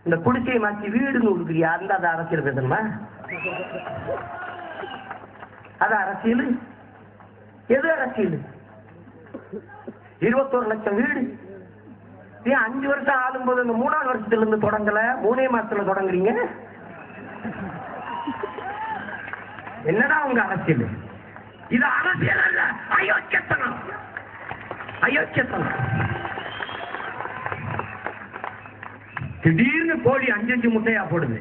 இந்த குடிசையை மாற்றி வீடுன்னு கொடுக்குறியா? அந்த அது அரசியல் பேசணுமா? அது அரசியல்? எது அரசியல்? 21 லட்சம் வீடு ஏன் 5 வருஷம் ஆளும்போது இந்த 3ஆவது வருஷத்துல இருந்து தொடங்கல, 3 மாசத்துல தொடங்குறீங்க? என்னடா உங்க அரசியல்? இது அரசியல் அல்ல, அயோக்கியத்தனம். அயோக்கியத்தனம். திடீர்னு கோழி 5 முட்டையா போடுது.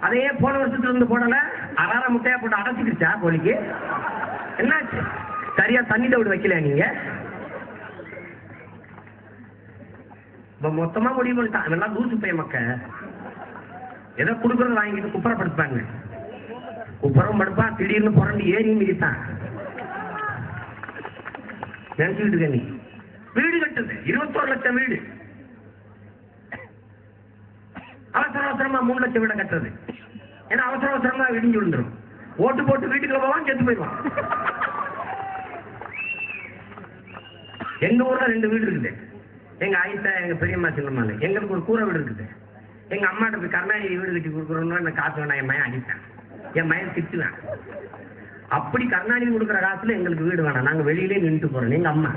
அதையே போன வருஷத்துல இருந்து போடல, 6 முட்டையா போட்டு அடைச்சிக்கிச்சா கோழிக்கு? என்னாச்சு? சரியா தண்ணி தவிடு வைக்கல நீங்க? மொத்தமா முடிவு பண்ணிட்டான். அதெல்லாம் தூசு பைய மக்க ஏதோ குடுக்கறது வாங்கிட்டு குப்பரப்படுத்தாங்க. குப்பரம் படுப்பான், திடீர்னு புரண்டு ஏறி மிதித்தான். நினைச்சுக்கிட்டு இருக்க நீ? வீடு கட்டுது 21 லட்சம் வீடு. அவசர அவசரமா 3 லட்சம் வீட கட்டுறது. ஏன்னா அவசர அவசரமா இடிஞ்சு விழுந்துரும். ஓட்டு போட்டு வீட்டுக்குள்ள போவான், செத்து போயிடுவான். எங்க ஊர்ல 2 வீடு இருக்குது. எங்க ஆயிட்டா, எங்க பெரியம்மா, சின்னம்மா. எங்களுக்கு ஒரு கூரை வீடு இருக்குது. எங்க அம்மாட்ட போய் கருணாநிதி வீடு கட்டி கொடுக்குறோம்னா என்ன காசு வேணா, என் மயன் அடிப்பேன், என் மயன் திட்டுவேன். அப்படி கருணாநிதி கொடுக்குற காசுல எங்களுக்கு வீடு வேணாம், நாங்க வெளியிலே நின்றுட்டு போறோம். எங்க அம்மா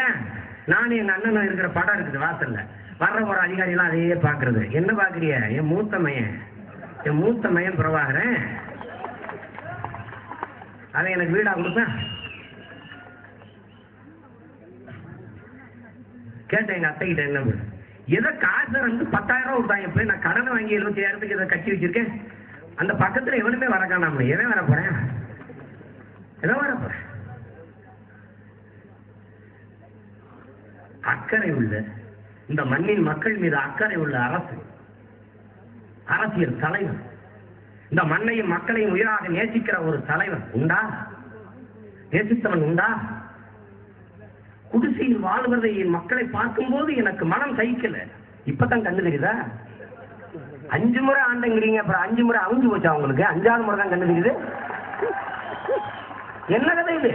ஏன்? நானும் எங்க அண்ணன் இருக்கிற படம் இருக்குது வாசல்ல. வர்ற ஒரு அதிகாரிலாம் அதையே பாக்குறது. என்ன பாக்குறிய? என் மூத்த மயன் பிரபாகரன், அவன் எனக்கு வீடா கொடுப்பேன். கேட்டேன் எங்க அத்தை கிட்ட, என்ன எதை காசு வந்து 10,000 ரூபாய் கொடுத்தாங்க. போய் நான் கடனை வாங்கி 75,000 இதை கட்டி வச்சிருக்கேன். அந்த பக்கத்துல எவனுமே வர காணாம. எவன் வர போறேன்? எதோ வர போறேன். அக்கறை உள்ள இந்த மண்ணின் மக்கள் மீது அக்கறை உள்ள அரசியல் தலைவர், இந்த மண்ணையும் மக்களையும் உயிராக நேசிக்கிற ஒரு தலைவர் உண்டா? நேசித்தவன் உண்டா? குடிசையில் வாழ்வதை மக்களை பார்க்கும் போது எனக்கு மனம் சகிக்கல. இப்பதான் கண்ணு தெரியுதா? 5 முறை ஆண்டங்கிறீங்க, அப்புறம் 5 முறை அவிஞ்சு போச்சா உங்களுக்கு? 5ஆவது முறை தான் கண்ணு தெரியுது. என்ன கதை இது?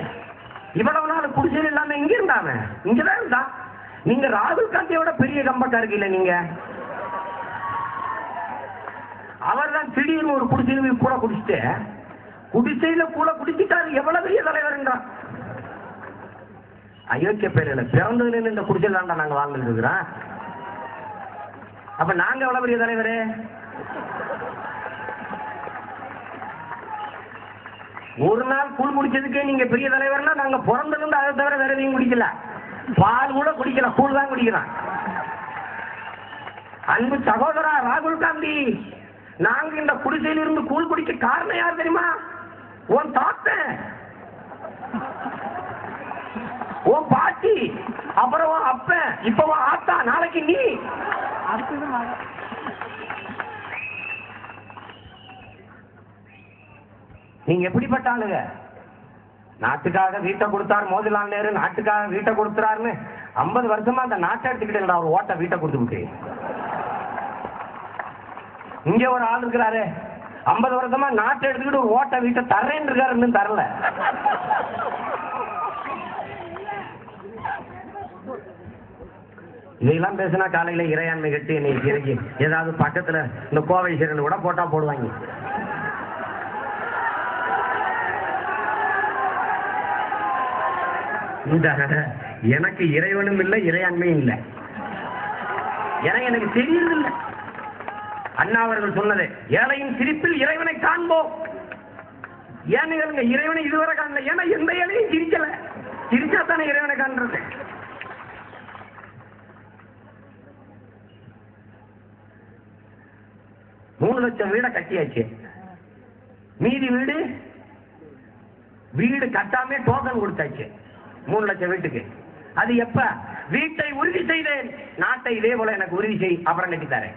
இவ்வளவு நாள் குடிசையில் இல்லாம எங்க இருந்தாம? இங்கதான் இருந்தா. நீங்க ராகுல் காந்தியோட பெரிய கம்பட்டா இருக்கீங்க. நீங்க அவர் தான் திடீர்னு ஒரு குடிசையில கூட குடிச்சிட்டு, குடிசையில கூட குடிச்சிட்டாரு. எவ்வளவு பெரிய தலைவர்ன்றான். அயோக்கிய பேரில் பிறந்ததுல இந்த குடிசையில் தாண்டா நாங்க வாழ்ந்துட்டு இருக்கிறோம். அப்ப நாங்க எவ்வளவு பெரிய தலைவரே? ஒரு நாள் கூழ் குடிச்சதுக்கே நீங்க பெரிய தலைவர்னா, நாங்க பிறந்ததுல இருந்து அதை தவிர வேற எதையும் குடிக்கல. பால் கூட குடிக்கல, கூழ் தான் குடிக்கலாம். அன்பு சகோதரா ராகுல் காந்தி, நாங்க இந்த குடிசையில இருந்து கூழ் குடிக்க காரணம் யார் தெரியுமா? உன் தாத்தன், உன் பாட்டி, அப்புறம் அப்ப, இப்ப ஆத்தா, நாளைக்கு நீ. நீங்க எப்படிப்பட்ட ஆளுங்க? நாட்டுக்காக வீட்டை கொடுத்தார் மோதிலால் நேரு, நாட்டுக்காக வீட்டை கொடுத்துறாருன்னு 50 வருஷமா அந்த நாட்டை எடுத்துக்கிட்டு ஒரு ஓட்ட வீட்டை கொடுத்து. இங்க ஒரு ஆள் இருக்கிறாரு, 50 வருஷமா நாட்டை எடுத்துக்கிட்டு ஒரு ஓட்ட வீட்டை தர்றேன்னு இருக்காரு, இன்னும் தரல. இதெல்லாம் பேசினா காலையில இறையாண்மை கட்டி என்னை ஏதாவது பக்கத்துல இந்த கோவை சீரன் கூட போட்டா போடுவாங்க. எனக்கு இறைவனும் இல்லை, இறையாண்மையும் இல்லை. எனக்கு தெரியறதில்லை. அண்ணா அவர்கள் சொன்னது, ஏழையின் சிரிப்பில் இறைவனை காண்போம். ஏன்னு இறைவனை இதுவரை காணல. ஏன்னா எந்த ஏழையும் சிரிக்கல. சிரிச்சா தானே இறைவனை காண்றது. மூணு லட்சம் வீட கட்டியாச்சு. மீதி வீடு கட்டாமே டோக்கன் கொடுத்தாச்சு 3 லட்சம் வீட்டுக்கு. அது எப்ப? வீட்டை உறுதி செய்தேன், நாட்டை இதே போல எனக்கு உறுதி செய், அப்புறம் கட்டித்தாரேன்.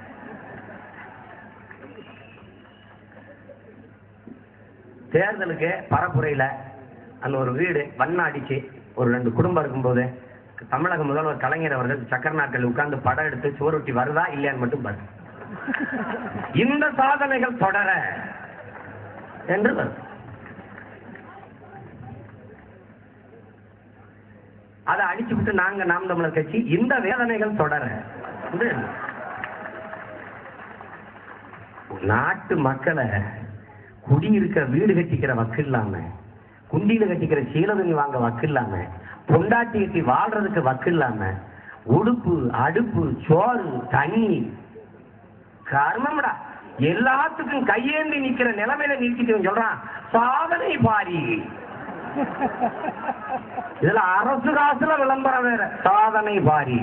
தேர்தலுக்கு பரப்புரையில அந்த ஒரு வீடு வண்ண அடிச்சு ஒரு 2 குடும்பம் இருக்கும்போது தமிழக முதல்வர் கலைஞர் அவர்கள் சக்கர நாட்கள் உட்கார்ந்து படம் எடுத்து சோறுட்டி வருதா இல்லையான்னு மட்டும் பாரு. இந்த சாதனைகள் தொடர என்று. 1 அதை அடிச்சு விட்டு நாங்க நாம் தமிழர் கட்சி இந்த வேதனைகள் தொடர நாட்டு மக்களை குடியிருக்கிற வீடு கட்டிக்கிற வக்கு இல்லாம, குண்டியில கட்டிக்கிற சீலதுணி வாங்க வக்கு இல்லாம, பொண்டாட்டி கட்டி வாழ்றதுக்கு வக்கு இல்லாம, உடுப்பு அடுப்பு சோறு தண்ணி கர்மம்டா எல்லாத்துக்கும் கையேந்தி நிக்கிற நிலைமையில நிறுத்திட்டு சொல்றான் சாதனை பாரி. இதுல அரசு காசுல விளம்பரம் வேற, சாதனை பாரி.